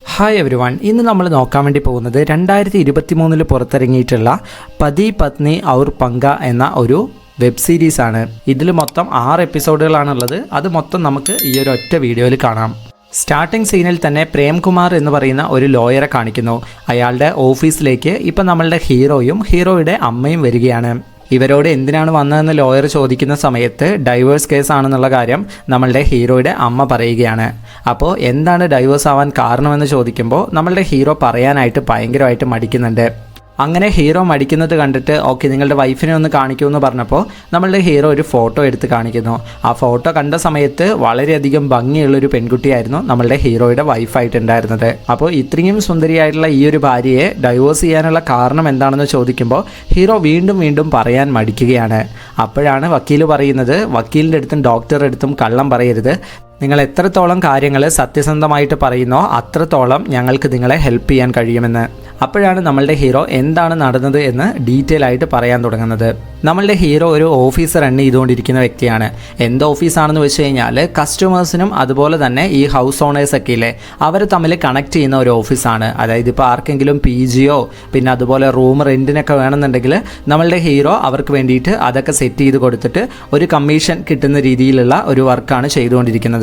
Hi every one, ഇന്ന് നമ്മൾ നോക്കാൻ വേണ്ടി പോകുന്നത് 2023 പുറത്തിറങ്ങിയിട്ടുള്ള പതി പത്നി ഔർ പങ്ക എന്ന ഒരു വെബ് സീരീസാണ്. ഇതിൽ മൊത്തം 6 എപ്പിസോഡുകളാണുള്ളത്. അത് മൊത്തം നമുക്ക് ഈ ഒരു ഒറ്റ വീഡിയോയിൽ കാണാം. സ്റ്റാർട്ടിംഗ് സീനിൽ തന്നെ പ്രേംകുമാർ എന്ന് പറയുന്ന ഒരു ലോയറെ കാണിക്കുന്നു. അയാളുടെ ഓഫീസിലേക്ക് ഇപ്പം നമ്മളുടെ ഹീറോയും ഹീറോയുടെ അമ്മയും വരികയാണ്. ഇവരോട് എന്തിനാണ് വന്നതെന്ന് ലോയർ ചോദിക്കുന്ന സമയത്ത് ഡൈവേഴ്സ് കേസ് ആണെന്നുള്ള കാര്യം നമ്മളുടെ ഹീറോയുടെ അമ്മ പറയുകയാണ്. അപ്പോൾ എന്താണ് ഡൈവേഴ്സ് ആവാൻ കാരണമെന്ന് ചോദിക്കുമ്പോൾ നമ്മളുടെ ഹീറോ പറയാനായിട്ട് ഭയങ്കരമായിട്ട് മടിക്കുന്നുണ്ട്. അങ്ങനെ ഹീറോ മടിക്കുന്നത് കണ്ടിട്ട് ഓക്കെ നിങ്ങളുടെ വൈഫിനെ ഒന്ന് കാണിക്കുമെന്ന് പറഞ്ഞപ്പോൾ നമ്മളുടെ ഹീറോ ഒരു ഫോട്ടോ എടുത്ത് കാണിക്കുന്നു. ആ ഫോട്ടോ കണ്ട സമയത്ത് വളരെയധികം ഭംഗിയുള്ളൊരു പെൺകുട്ടിയായിരുന്നു നമ്മളുടെ ഹീറോയുടെ വൈഫായിട്ടുണ്ടായിരുന്നത്. അപ്പോൾ ഇത്രയും സുന്ദരിയായിട്ടുള്ള ഈ ഒരു ഭാര്യയെ ഡൈവോഴ്സ് ചെയ്യാനുള്ള കാരണം എന്താണെന്ന് ചോദിക്കുമ്പോൾ ഹീറോ വീണ്ടും പറയാൻ മടിക്കുകയാണ്. അപ്പോഴാണ് വക്കീൽ പറയുന്നത്, വക്കീലിൻ്റെ അടുത്തും ഡോക്ടറുടെ അടുത്തും കള്ളം പറയരുത്, നിങ്ങൾ എത്രത്തോളം കാര്യങ്ങൾ സത്യസന്ധമായിട്ട് പറയുന്നോ അത്രത്തോളം ഞങ്ങൾക്ക് നിങ്ങളെ ഹെൽപ്പ് ചെയ്യാൻ കഴിയുമെന്ന്. അപ്പോഴാണ് നമ്മളുടെ ഹീറോ എന്താണ് നടന്നത് എന്ന് ഡീറ്റെയിൽ ആയിട്ട് പറയാൻ തുടങ്ങുന്നത്. നമ്മളുടെ ഹീറോ ഒരു ഓഫീസ് റൺ ചെയ്തുകൊണ്ടിരിക്കുന്ന വ്യക്തിയാണ്. എന്ത് ഓഫീസാണെന്ന് വെച്ച് കഴിഞ്ഞാൽ കസ്റ്റമേഴ്സിനും അതുപോലെ തന്നെ ഈ ഹൗസ് ഓണേഴ്സൊക്കെ ഇല്ലേ അവർ തമ്മിൽ കണക്ട് ചെയ്യുന്ന ഒരു ഓഫീസാണ്. അതായത് ഇപ്പോൾ ആർക്കെങ്കിലും PGയോ പിന്നെ അതുപോലെ റൂം റെൻറ്റിനൊക്കെ വേണമെന്നുണ്ടെങ്കിൽ നമ്മളുടെ ഹീറോ അവർക്ക് വേണ്ടിയിട്ട് അതൊക്കെ സെറ്റ് ചെയ്ത് കൊടുത്തിട്ട് ഒരു കമ്മീഷൻ കിട്ടുന്ന രീതിയിലുള്ള ഒരു വർക്കാണ് ചെയ്തുകൊണ്ടിരിക്കുന്നത്.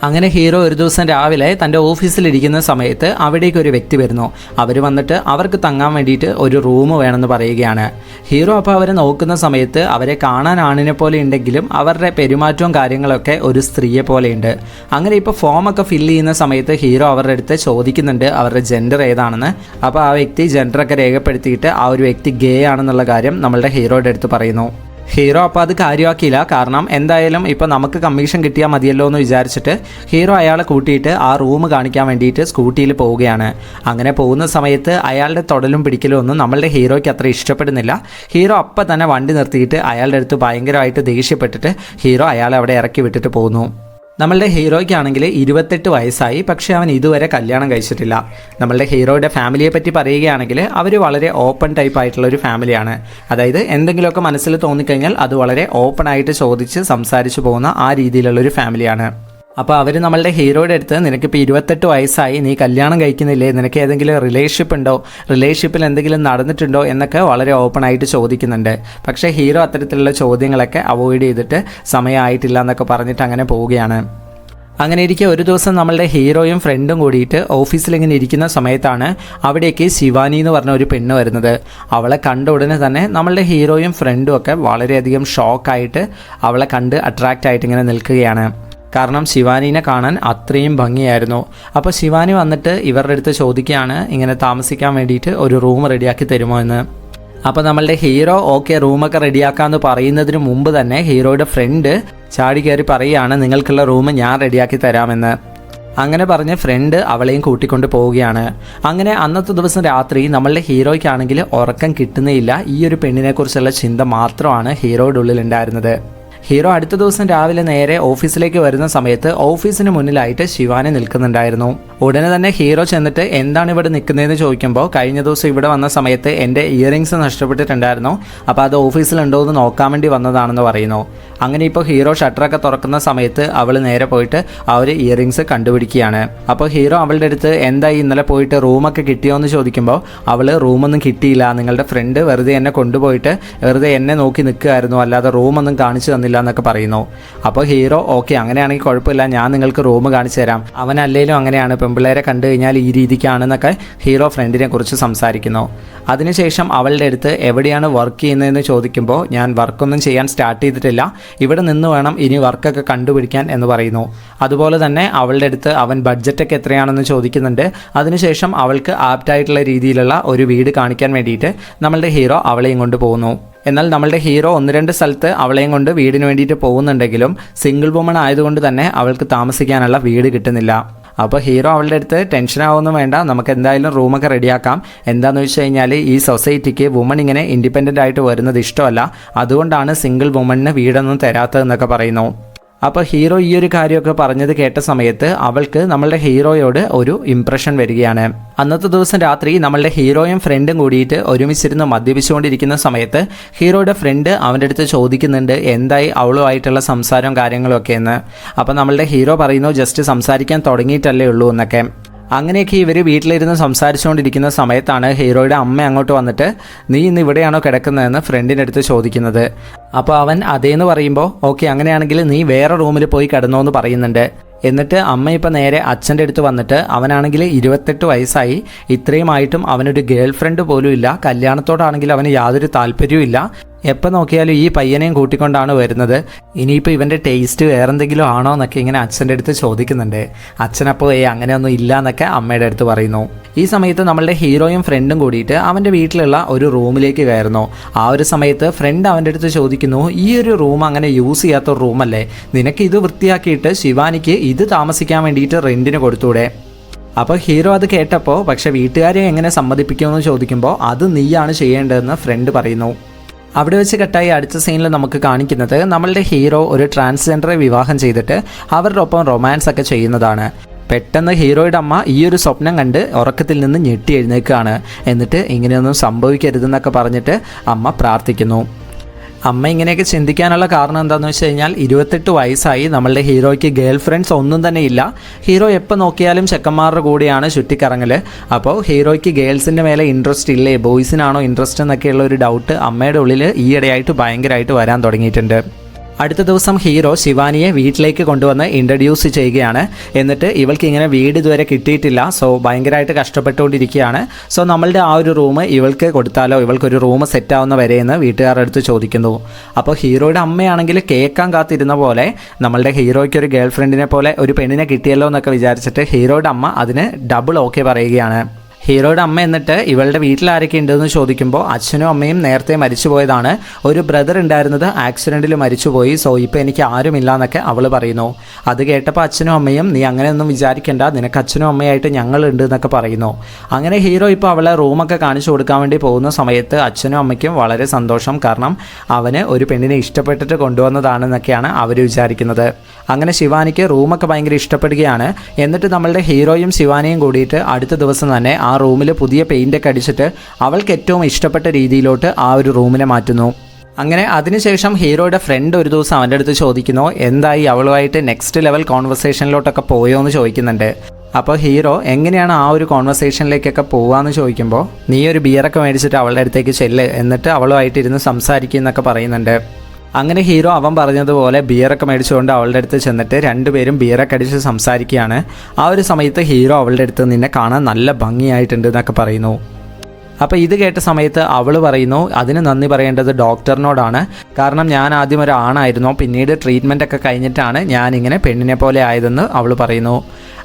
അങ്ങനെ ഹീറോ ഒരു ദിവസം രാവിലെ തൻ്റെ ഓഫീസിലിരിക്കുന്ന സമയത്ത് അവിടേക്ക് ഒരു വ്യക്തി വരുന്നു. അവർ വന്നിട്ട് അവർക്ക് തങ്ങാൻ വേണ്ടിയിട്ട് ഒരു റൂം വേണമെന്ന് പറയുകയാണ്. ഹീറോ അപ്പോൾ അവരെ നോക്കുന്ന സമയത്ത് അവരെ കാണാൻ ആണിനെ പോലെ ഉണ്ടെങ്കിലും അവരുടെ പെരുമാറ്റവും കാര്യങ്ങളൊക്കെ ഒരു സ്ത്രീയെ പോലെയുണ്ട്. അങ്ങനെ ഇപ്പോൾ ഫോമൊക്കെ ഫില്ല് ചെയ്യുന്ന സമയത്ത് ഹീറോ അവരുടെ അടുത്ത് ചോദിക്കുന്നുണ്ട് അവരുടെ ജെൻഡർ ഏതാണെന്ന്. അപ്പോൾ ആ വ്യക്തി ജെൻഡറൊക്കെ രേഖപ്പെടുത്തിയിട്ട് ആ ഒരു വ്യക്തി ഗേ ആണെന്നുള്ള കാര്യം നമ്മളുടെ ഹീറോയുടെ അടുത്ത് പറയുന്നു. ഹീറോ അപ്പോൾ അത് കാര്യമാക്കിയില്ല. കാരണം എന്തായാലും ഇപ്പോൾ നമുക്ക് കമ്മീഷൻ കിട്ടിയാൽ മതിയല്ലോ എന്ന് വിചാരിച്ചിട്ട് ഹീറോ അയാളെ കൂട്ടിയിട്ട് ആ റൂം കാണിക്കാൻ വേണ്ടിയിട്ട് സ്കൂട്ടിയിൽ പോവുകയാണ്. അങ്ങനെ പോകുന്ന സമയത്ത് അയാളുടെ തൊടലും പിടിക്കലും ഒന്നും നമ്മളുടെ ഹീറോയ്ക്ക് അത്ര ഇഷ്ടപ്പെടുന്നില്ല. ഹീറോ അപ്പം തന്നെ വണ്ടി നിർത്തിയിട്ട് അയാളുടെ അടുത്ത് ഭയങ്കരമായിട്ട് ദേഷ്യപ്പെട്ടിട്ട് ഹീറോ അയാളെ അവിടെ ഇറക്കി വിട്ടിട്ട് പോകുന്നു. നമ്മളുടെ ഹീറോയ്ക്കാണെങ്കിൽ 28 വയസ്സായി, പക്ഷേ അവൻ ഇതുവരെ കല്യാണം കഴിച്ചിട്ടില്ല. നമ്മളുടെ ഹീറോയുടെ ഫാമിലിയെ പറ്റി പറയുകയാണെങ്കിൽ അവർ വളരെ ഓപ്പൺ ടൈപ്പ് ആയിട്ടുള്ള ഒരു ഫാമിലിയാണ്. അതായത് എന്തെങ്കിലുമൊക്കെ മനസ്സിൽ തോന്നിക്കഴിഞ്ഞാൽ അത് വളരെ ഓപ്പണായിട്ട് ചോദിച്ച് സംസാരിച്ചു പോകുന്ന ആ രീതിയിലുള്ളൊരു ഫാമിലിയാണ്. അപ്പോൾ അവർ നമ്മളുടെ ഹീറോയുടെ അടുത്ത് നിനക്കിപ്പോൾ 28 വയസ്സായി, നീ കല്യാണം കഴിക്കുന്നില്ലേ, നിനക്ക് ഏതെങ്കിലും റിലേഷൻഷിപ്പ് ഉണ്ടോ, റിലേഷൻഷിപ്പിൽ എന്തെങ്കിലും നടന്നിട്ടുണ്ടോ എന്നൊക്കെ വളരെ ഓപ്പണായിട്ട് ചോദിക്കുന്നുണ്ട്. പക്ഷേ ഹീറോ അത്തരത്തിലുള്ള ചോദ്യങ്ങളൊക്കെ അവോയ്ഡ് ചെയ്തിട്ട് സമയമായിട്ടില്ല എന്നൊക്കെ പറഞ്ഞിട്ട് അങ്ങനെ പോവുകയാണ്. അങ്ങനെ ഇരിക്കെ ഒരു ദിവസം നമ്മളുടെ ഹീറോയും ഫ്രണ്ടും കൂടിയിട്ട് ഓഫീസിലിങ്ങനെ ഇരിക്കുന്ന സമയത്താണ് അവിടേക്ക് ശിവാനി എന്ന് പറഞ്ഞ ഒരു പെണ്ണ് വരുന്നത്. അവളെ കണ്ട ഉടനെ തന്നെ നമ്മളുടെ ഹീറോയും ഫ്രണ്ടും ഒക്കെ വളരെയധികം ഷോക്കായിട്ട് അവളെ കണ്ട് അട്രാക്റ്റ് ആയിട്ട് ഇങ്ങനെ നിൽക്കുകയാണ്. കാരണം ശിവാനീനെ കാണാൻ അത്രയും ഭംഗിയായിരുന്നു. അപ്പോൾ ശിവാനി വന്നിട്ട് ഇവരുടെ അടുത്ത് ചോദിക്കുകയാണ് ഇങ്ങനെ താമസിക്കാൻ വേണ്ടിയിട്ട് ഒരു റൂം റെഡിയാക്കി തരുമോ എന്ന്. അപ്പോൾ നമ്മളുടെ ഹീറോ ഓക്കെ റൂമൊക്കെ റെഡിയാക്കാമെന്ന് പറയുന്നതിന് മുമ്പ് തന്നെ ഹീറോയുടെ ഫ്രണ്ട് ചാടി കയറി പറയുകയാണ് നിങ്ങൾക്കുള്ള റൂം ഞാൻ റെഡിയാക്കി തരാമെന്ന്. അങ്ങനെ പറഞ്ഞ് ഫ്രണ്ട് അവളെയും കൂട്ടിക്കൊണ്ട് പോവുകയാണ്. അങ്ങനെ അന്നത്തെ ദിവസം രാത്രി നമ്മളുടെ ഹീറോയ്ക്കാണെങ്കിൽ ഉറക്കം കിട്ടുന്നേയില്ല. ഈ ഒരു പെണ്ണിനെക്കുറിച്ചുള്ള ചിന്ത മാത്രമാണ് ഹീറോയുടെ ഉള്ളിൽ ഉണ്ടായിരുന്നത്. ഹീറോ അടുത്ത ദിവസം രാവിലെ നേരെ ഓഫീസിലേക്ക് വരുന്ന സമയത്ത് ഓഫീസിന് മുന്നിലായിട്ട് ശിവാനി നിൽക്കുന്നുണ്ടായിരുന്നു. ഉടനെ തന്നെ ഹീറോ ചെന്നിട്ട് എന്താണ് ഇവിടെ നിൽക്കുന്നതെന്ന് ചോദിക്കുമ്പോൾ കഴിഞ്ഞ ദിവസം ഇവിടെ വന്ന സമയത്ത് എൻ്റെ ഇയറിങ്സ് നഷ്ടപ്പെട്ടിട്ടുണ്ടായിരുന്നു, അപ്പോൾ അത് ഓഫീസിലുണ്ടോ എന്ന് നോക്കാൻ വേണ്ടി വന്നതാണെന്ന് പറയുന്നു. അങ്ങനെ ഇപ്പോൾ ഹീറോ ഷട്ടറൊക്കെ തുറക്കുന്ന സമയത്ത് അവൾ നേരെ പോയിട്ട് ആ ഒരു ഇയറിങ്സ് കണ്ടുപിടിക്കുകയാണ്. അപ്പോൾ ഹീറോ അവളുടെ അടുത്ത് എന്തായി ഇന്നലെ പോയിട്ട് റൂമൊക്കെ കിട്ടിയോ എന്ന് ചോദിക്കുമ്പോൾ അവൾ റൂമൊന്നും കിട്ടിയില്ല, നിങ്ങളുടെ ഫ്രണ്ട് വെറുതെ എന്നെ കൊണ്ടുപോയിട്ട് വെറുതെ എന്നെ നോക്കി നിൽക്കുകയായിരുന്നു, അല്ലാതെ റൂമൊന്നും കാണിച്ചു തന്നില്ല എന്നൊക്കെ പറയുന്നു. അപ്പോൾ ഹീറോ ഓക്കെ അങ്ങനെയാണെങ്കിൽ കുഴപ്പമില്ല, ഞാൻ നിങ്ങൾക്ക് റൂം കാണിച്ചു തരാം, അവനല്ലേലും അങ്ങനെയാണ് പെൺപിള്ളേരെ കണ്ടു കഴിഞ്ഞാൽ ഈ രീതിക്കാണെന്നൊക്കെ ഹീറോ ഫ്രണ്ടിനെ കുറിച്ച് സംസാരിക്കുന്നു. അതിനുശേഷം അവളുടെ അടുത്ത് എവിടെയാണ് വർക്ക് ചെയ്യുന്നതെന്ന് ചോദിക്കുമ്പോൾ ഞാൻ വർക്കൊന്നും ചെയ്യാൻ സ്റ്റാർട്ട് ചെയ്തിട്ടില്ല, ഇവിടെ നിന്ന് വേണം ഇനി വർക്കൊക്കെ കണ്ടുപിടിക്കാൻ എന്ന് പറയുന്നു. അതുപോലെ തന്നെ അവളുടെ അടുത്ത് അവൻ ബഡ്ജറ്റൊക്കെ എത്രയാണെന്ന് ചോദിക്കുന്നുണ്ട്. അതിനുശേഷം അവൾക്ക് ആപ്റ്റായിട്ടുള്ള രീതിയിലുള്ള ഒരു വീട് കാണിക്കാൻ വേണ്ടിയിട്ട് നമ്മളുടെ ഹീറോ അവളെയും കൊണ്ട് പോകുന്നു. എന്നാൽ നമ്മളുടെ ഹീറോ 1-2 സ്ഥലത്ത് അവളെയും കൊണ്ട് വീടിന് വേണ്ടിയിട്ട് പോകുന്നുണ്ടെങ്കിലും സിംഗിൾ വുമൺ ആയതുകൊണ്ട് തന്നെ അവൾക്ക് താമസിക്കാനുള്ള വീട് കിട്ടുന്നില്ല. അപ്പോൾ ഹീറോ അവളുടെ അടുത്ത് ടെൻഷനാവൊന്നും വേണ്ട, നമുക്ക് എന്തായാലും റൂമൊക്കെ റെഡിയാക്കാം, എന്താണെന്ന് വെച്ച് കഴിഞ്ഞാൽ ഈ സൊസൈറ്റിക്ക് വുമൺ ഇങ്ങനെ ഇൻഡിപെൻഡൻ്റ് ആയിട്ട് വരുന്നത് ഇഷ്ടമല്ല, അതുകൊണ്ടാണ് സിംഗിൾ വുമണിന് വീടൊന്നും തരാത്തതെന്നൊക്കെ പറയുന്നു. അപ്പോൾ ഹീറോ ഈ ഒരു കാര്യമൊക്കെ പറഞ്ഞത് കേട്ട സമയത്ത് അവൾക്ക് നമ്മളുടെ ഹീറോയോട് ഒരു ഇംപ്രഷൻ വരികയാണ്. അന്നത്തെ ദിവസം രാത്രി നമ്മളുടെ ഹീറോയും ഫ്രണ്ടും കൂടിയിട്ട് ഒരുമിച്ചിരുന്ന് മദ്യപിച്ചുകൊണ്ടിരിക്കുന്ന സമയത്ത് ഹീറോയുടെ ഫ്രണ്ട് അവൻ്റെ അടുത്ത് ചോദിക്കുന്നുണ്ട് എന്തായി അവളുമായിട്ടുള്ള സംസാരവും കാര്യങ്ങളൊക്കെ എന്ന്. അപ്പോൾ നമ്മളുടെ ഹീറോ പറയുന്നു ജസ്റ്റ് സംസാരിക്കാൻ തുടങ്ങിയിട്ടല്ലേ ഉള്ളൂ എന്നൊക്കെ. അങ്ങനെയൊക്കെ ഇവർ വീട്ടിലിരുന്ന് സംസാരിച്ചുകൊണ്ടിരിക്കുന്ന സമയത്താണ് ഹീറോയുടെ അമ്മ അങ്ങോട്ട് വന്നിട്ട് നീ ഇന്ന് ഇവിടെയാണോ കിടക്കുന്നതെന്ന് ഫ്രണ്ടിൻ്റെ അടുത്ത് ചോദിക്കുന്നത്. അപ്പോൾ അവൻ അതേന്ന് പറയുമ്പോൾ ഓക്കെ അങ്ങനെയാണെങ്കിൽ നീ വേറെ റൂമിൽ പോയി കിടന്നോ എന്ന് പറയുന്നുണ്ട്. എന്നിട്ട് അമ്മ ഇപ്പം നേരെ അച്ഛൻ്റെ അടുത്ത് വന്നിട്ട് അവനാണെങ്കിൽ 28 വയസ്സായി, ഇത്രയുമായിട്ടും അവനൊരു ഗേൾ ഫ്രണ്ട് പോലും ഇല്ല, കല്യാണത്തോടാണെങ്കിൽ അവന് യാതൊരു താല്പര്യവും ഇല്ല, എപ്പോൾ നോക്കിയാലും ഈ പയ്യനെയും കൂട്ടിക്കൊണ്ടാണ് വരുന്നത്, ഇനിയിപ്പോൾ ഇവൻ്റെ ടേസ്റ്റ് വേറെന്തെങ്കിലും ആണോ എന്നൊക്കെ ഇങ്ങനെ അച്ഛൻ്റെ അടുത്ത് ചോദിക്കുന്നുണ്ട്. അച്ഛനപ്പോൾ അങ്ങനെയൊന്നും ഇല്ല എന്നൊക്കെ അമ്മയുടെ അടുത്ത് പറയുന്നു. ഈ സമയത്ത് നമ്മളുടെ ഹീറോയും ഫ്രണ്ടും കൂടിയിട്ട് അവൻ്റെ വീട്ടിലുള്ള ഒരു റൂമിലേക്ക് കയറുന്നു. ആ ഒരു സമയത്ത് ഫ്രണ്ട് അവൻ്റെ അടുത്ത് ചോദിക്കുന്നു, ഈ ഒരു റൂം അങ്ങനെ യൂസ് ചെയ്യാത്ത റൂമല്ലേ, നിനക്ക് ഇത് വൃത്തിയാക്കിയിട്ട് ശിവാനിക്ക് ഇത് താമസിക്കാൻ വേണ്ടിയിട്ട് റെൻറ്റിന് കൊടുത്തൂടെ. അപ്പോൾ ഹീറോ അത് കേട്ടപ്പോൾ പക്ഷെ വീട്ടുകാരെ എങ്ങനെ സമ്മതിപ്പിക്കുമെന്ന് ചോദിക്കുമ്പോൾ അത് നീയാണ് ചെയ്യേണ്ടതെന്ന് ഫ്രണ്ട് പറയുന്നു. അവിടെ വെച്ച് കട്ടായി അടുത്ത സീനിൽ നമുക്ക് കാണിക്കുന്നത് നമ്മളുടെ ഹീറോ ഒരു ട്രാൻസ്ജെൻഡറെ വിവാഹം ചെയ്തിട്ട് അവരുടെ ഒപ്പം റൊമാൻസ് ഒക്കെ ചെയ്യുന്നതാണ്. പെട്ടെന്ന് ഹീറോയുടെ അമ്മ ഈ ഒരു സ്വപ്നം കണ്ട് ഉറക്കത്തിൽ നിന്ന് ഞെട്ടി എഴുന്നേൽക്കുകയാണ്. എന്നിട്ട് ഇങ്ങനെയൊന്നും സംഭവിക്കരുതെന്നൊക്കെ പറഞ്ഞിട്ട് അമ്മ പ്രാർത്ഥിക്കുന്നു. അമ്മ ഇങ്ങനെയൊക്കെ ചിന്തിക്കാനുള്ള കാരണം എന്താണെന്ന് വെച്ച് കഴിഞ്ഞാൽ 28 വയസ്സായി, നമ്മളുടെ ഹീറോയ്ക്ക് ഗേൾ ഫ്രണ്ട്സ് ഒന്നും തന്നെ ഇല്ല, ഹീറോ എപ്പോൾ നോക്കിയാലും ചെക്കന്മാരുടെ കൂടെയാണ് ചുറ്റിക്കറങ്ങൽ. അപ്പോൾ ഹീറോയ്ക്ക് ഗേൾസിൻ്റെ മേലെ ഇൻട്രസ്റ്റ് ഇല്ലേ, ബോയ്സിനാണോ ഇൻട്രസ്റ്റ് എന്നൊക്കെയുള്ള ഒരു ഡൗട്ട് അമ്മയുടെ ഉള്ളിൽ ഈയിടെയായിട്ട് ഭയങ്കരമായിട്ട് വരാൻ തുടങ്ങിയിട്ടുണ്ട്. അടുത്ത ദിവസം ഹീറോ ശിവാനിയെ വീട്ടിലേക്ക് കൊണ്ടുവന്ന് ഇൻട്രൊഡ്യൂസ് ചെയ്യുകയാണ്. എന്നിട്ട് ഇവൾക്ക് ഇങ്ങനെ വീട് ഇതുവരെ കിട്ടിയിട്ടില്ല, സോ ഭയങ്കരമായിട്ട് കഷ്ടപ്പെട്ടുകൊണ്ടിരിക്കുകയാണ്. സോ നമ്മളുടെ ആ ഒരു റൂം ഇവൾക്ക് കൊടുത്താലോ, ഇവൾക്കൊരു റൂം സെറ്റാവുന്ന വരെയെന്ന് വീട്ടുകാരുടെ അടുത്ത് ചോദിക്കുന്നു. അപ്പോൾ ഹീറോയുടെ അമ്മയാണെങ്കിൽ കേൾക്കാൻ കാത്തിരുന്ന പോലെ നമ്മളുടെ ഹീറോയ്ക്ക് ഒരു ഗേൾ ഫ്രണ്ടിനെ പോലെ ഒരു പെണ്ണിനെ കിട്ടിയല്ലോ എന്നൊക്കെ വിചാരിച്ചിട്ട് ഹീറോയുടെ അമ്മ അതിന് ഡബിൾ ഓക്കെ പറയുകയാണ്. ഹീറോയുടെ അമ്മ എന്നിട്ട് ഇവളുടെ വീട്ടിൽ ആരൊക്കെ ഉണ്ടെന്ന് ചോദിക്കുമ്പോൾ അച്ഛനും അമ്മയും നേരത്തെ മരിച്ചു പോയതാണ്, ഒരു ബ്രദർ ഉണ്ടായിരുന്നത് ആക്സിഡൻറ്റിൽ മരിച്ചുപോയി, സോ ഇപ്പോൾ എനിക്ക് ആരുമില്ല എന്നൊക്കെ അവൾ പറയുന്നു. അത് കേട്ടപ്പോൾ അച്ഛനും അമ്മയും നീ അങ്ങനെയൊന്നും വിചാരിക്കേണ്ട, നിനക്ക് അച്ഛനും അമ്മയായിട്ട് ഞങ്ങളുണ്ട് എന്നൊക്കെ പറയുന്നു. അങ്ങനെ ഹീറോ ഇപ്പോൾ അവളെ റൂമൊക്കെ കാണിച്ചു കൊടുക്കാൻ വേണ്ടി പോകുന്ന സമയത്ത് അച്ഛനും അമ്മയ്ക്കും വളരെ സന്തോഷം, കാരണം അവന് ഒരു പെണ്ണിനെ ഇഷ്ടപ്പെട്ടിട്ട് കൊണ്ടുവന്നതാണെന്നൊക്കെയാണ് അവർ വിചാരിക്കുന്നത്. അങ്ങനെ ശിവാനിക്ക് റൂമൊക്കെ ഭയങ്കര ഇഷ്ടപ്പെടുകയാണ്. എന്നിട്ട് നമ്മളുടെ ഹീറോയും ശിവാനിയും കൂടിയിട്ട് അടുത്ത ദിവസം തന്നെ ആ റൂമിൽ പുതിയ പെയിൻ്റൊക്കെ അടിച്ചിട്ട് അവൾക്ക് ഏറ്റവും ഇഷ്ടപ്പെട്ട രീതിയിലോട്ട് ആ ഒരു റൂമിനെ മാറ്റുന്നു. അങ്ങനെ അതിനുശേഷം ഹീറോയുടെ ഫ്രണ്ട് ഒരു ദിവസം അവൻ്റെ അടുത്ത് ചോദിക്കുന്നു, എന്തായി അവളുമായിട്ട് നെക്സ്റ്റ് ലെവൽ കോൺവെർസേഷനിലോട്ടൊക്കെ പോയോ എന്ന് ചോദിക്കുന്നുണ്ട്. അപ്പോൾ ഹീറോ എങ്ങനെയാണ് ആ ഒരു കോൺവെർസേഷനിലേക്കൊക്കെ പോകാമെന്ന് ചോദിക്കുമ്പോൾ നീ ഒരു ബിയറൊക്കെ മേടിച്ചിട്ട് അവളുടെ അടുത്തേക്ക് ചെല്ല്, എന്നിട്ട് അവളുമായിട്ട് ഇരുന്ന് സംസാരിക്കുക എന്നൊക്കെ പറയുന്നുണ്ട്. അങ്ങനെ ഹീറോ അവൻ പറഞ്ഞതുപോലെ ബിയറൊക്കെ മേടിച്ചുകൊണ്ട് അവളുടെ അടുത്ത് ചെന്നിട്ട് രണ്ടുപേരും ബിയറൊക്കെ അടിച്ച് സംസാരിക്കുകയാണ്. ആ ഒരു സമയത്ത് ഹീറോ അവളുടെ അടുത്ത് നിന്നെ കാണാൻ നല്ല ഭംഗിയായിട്ടുണ്ട് എന്നൊക്കെ പറയുന്നു. അപ്പോൾ ഇത് കേട്ട സമയത്ത് അവൾ പറയുന്നു അതിന് നന്ദി പറയേണ്ടത് ഡോക്ടറിനോടാണ്, കാരണം ഞാൻ ആദ്യം ഒരു ആണായിരുന്നു, പിന്നീട് ട്രീറ്റ്മെൻ്റ് ഒക്കെ കഴിഞ്ഞിട്ടാണ് ഞാനിങ്ങനെ പെണ്ണിനെ പോലെ ആയതെന്ന് അവൾ പറയുന്നു.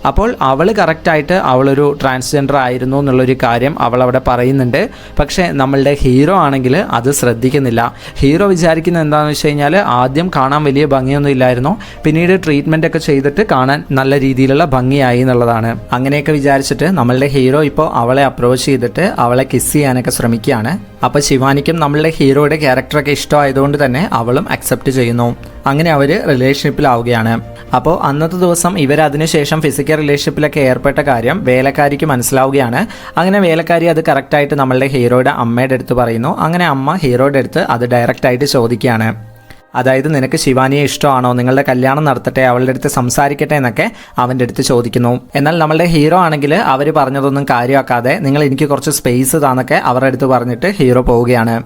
അപ്പോൾ അവൾ കറക്റ്റായിട്ട് അവളൊരു ട്രാൻസ്ജെൻഡർ ആയിരുന്നു എന്നുള്ളൊരു കാര്യം അവൾ അവിടെ പറയുന്നുണ്ട്. പക്ഷേ നമ്മളുടെ ഹീറോ ആണെങ്കിൽ അത് ശ്രദ്ധിക്കുന്നില്ല. ഹീറോ വിചാരിക്കുന്നത് എന്താണെന്ന് വെച്ച് കഴിഞ്ഞാൽ ആദ്യം കാണാൻ വലിയ ഭംഗിയൊന്നും ഇല്ലായിരുന്നു, പിന്നീട് ട്രീറ്റ്മെൻ്റ് ഒക്കെ ചെയ്തിട്ട് കാണാൻ നല്ല രീതിയിലുള്ള ഭംഗിയായി എന്നുള്ളതാണ്. അങ്ങനെയൊക്കെ വിചാരിച്ചിട്ട് നമ്മളുടെ ഹീറോ ഇപ്പോൾ അവളെ അപ്രോച്ച് ചെയ്തിട്ട് അവളെ കിസ് ചെയ്യാനൊക്കെ ശ്രമിക്കുകയാണ്. അപ്പോൾ ശിവാനിക്കും നമ്മളുടെ ഹീറോയുടെ ക്യാരക്ടറൊക്കെ ഇഷ്ടമായതുകൊണ്ട് തന്നെ അവളും അക്സെപ്റ്റ് ചെയ്യുന്നു. അങ്ങനെ അവർ റിലേഷൻഷിപ്പിലാവുകയാണ്. അപ്പോൾ അന്നത്തെ ദിവസം ഇവർ അതിനുശേഷം ഫിസിക്കൽ റിലേഷൻഷിപ്പിലൊക്കെ ഏർപ്പെട്ട കാര്യം വേലക്കാരിക്ക് മനസ്സിലാവുകയാണ്. അങ്ങനെ വേലക്കാരി അത് കറക്റ്റായിട്ട് നമ്മളുടെ ഹീറോയുടെ അമ്മയുടെ അടുത്ത് പറയുന്നു. അങ്ങനെ അമ്മ ഹീറോയുടെ അടുത്ത് അത് ഡയറക്റ്റായിട്ട് ചോദിക്കുകയാണ്, അതായത് നിനക്ക് ശിവാനിയെ ഇഷ്ടമാണോ, നിങ്ങളുടെ കല്യാണം നടത്തട്ടെ, അവളുടെ അടുത്ത് സംസാരിക്കട്ടെ എന്നൊക്കെ അവൻ്റെ അടുത്ത് ചോദിക്കുന്നു. എന്നാൽ നമ്മളുടെ ഹീറോ ആണെങ്കിൽ അവർ പറഞ്ഞതൊന്നും കാര്യമാക്കാതെ നിങ്ങൾ എനിക്ക് കുറച്ച് സ്പേസ് താന്നൊക്കെ അവരുടെ അടുത്ത് പറഞ്ഞിട്ട് ഹീറോ പോവുകയാണ്.